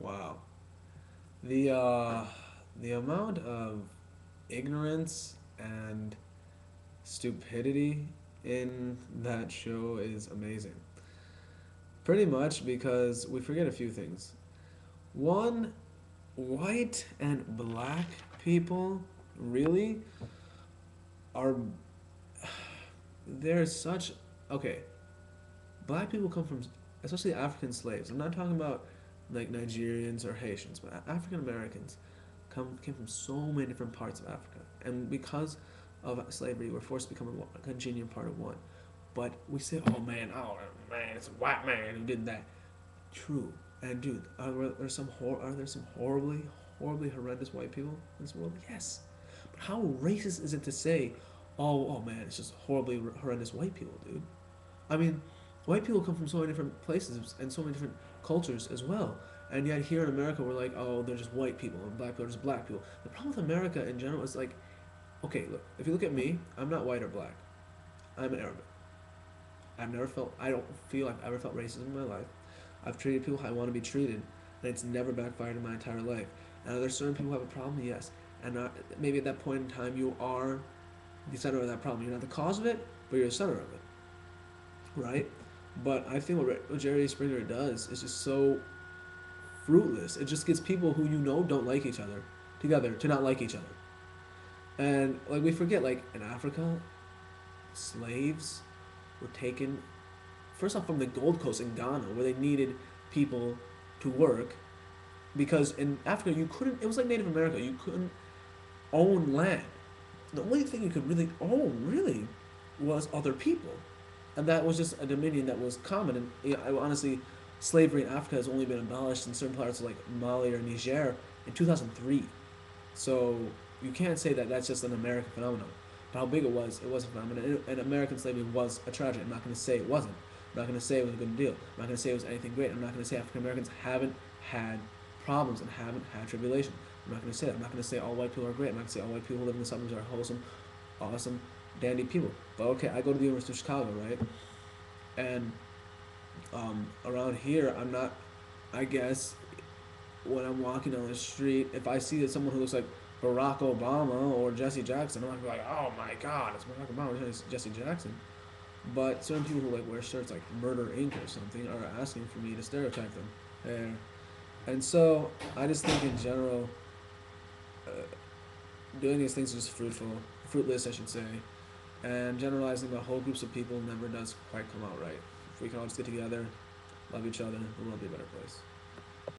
Wow. The the amount of ignorance and stupidity in that show is amazing. Pretty much because we forget a few things. One, white and black people really are there's such okay. Black people come from especially African slaves. I'm not talking about like Nigerians or Haitians, but African Americans came from so many different parts of Africa, and because of slavery, we're forced to become a congenial part of one. But we say, oh man, it's a white man who did that. True, and dude, are there some horribly horrendous white people in this world? Yes, but how racist is it to say, oh man, it's just horribly horrendous white people, dude? I mean, white people come from so many different places and so many different cultures as well. And yet here in America, we're like, oh, they're just white people, and black people are just black people. The problem with America in general is like, okay, look, if you look at me, I'm not white or black. I'm an Arabic. I don't feel like I've ever felt racism in my life. I've treated people how I want to be treated, and it's never backfired in my entire life. And are there certain people who have a problem? Yes. And maybe at that point in time, you are the center of that problem. You're not the cause of it, but you're the center of it, right? But I think what Jerry Springer does is just so fruitless. It just gets people who you know don't like each other together to not like each other. And like we forget, like in Africa, slaves were taken first off from the Gold Coast in Ghana, where they needed people to work because in Africa you couldn't. It was like Native America. You couldn't own land. The only thing you could really own, really, was other people, and that was just a dominion that was common. And honestly, slavery in Africa has only been abolished in certain parts of like Mali or Niger in 2003. So you can't say that that's just an American phenomenon. But how big it was a phenomenon. And American slavery was a tragedy. I'm not going to say it wasn't. I'm not going to say it was a good deal. I'm not going to say it was anything great. I'm not going to say African Americans haven't had problems and haven't had tribulation. I'm not going to say that. I'm not going to say all white people are great. I'm not going to say all white people who live in the suburbs are wholesome, awesome, dandy people. But okay, I go to the University of Chicago, right? And around here, I'm not. I guess when I'm walking down the street, if I see that someone who looks like Barack Obama or Jesse Jackson, I'm not gonna be like, oh my God, it's Barack Obama, it's Jesse Jackson. But certain people who like wear shirts like Murder Inc. or something are asking for me to stereotype them. And so I just think in general, uh, doing these things is just fruitless, I should say. And generalizing about whole groups of people never does quite come out right. If we can all just get together, love each other, the world will be a better place.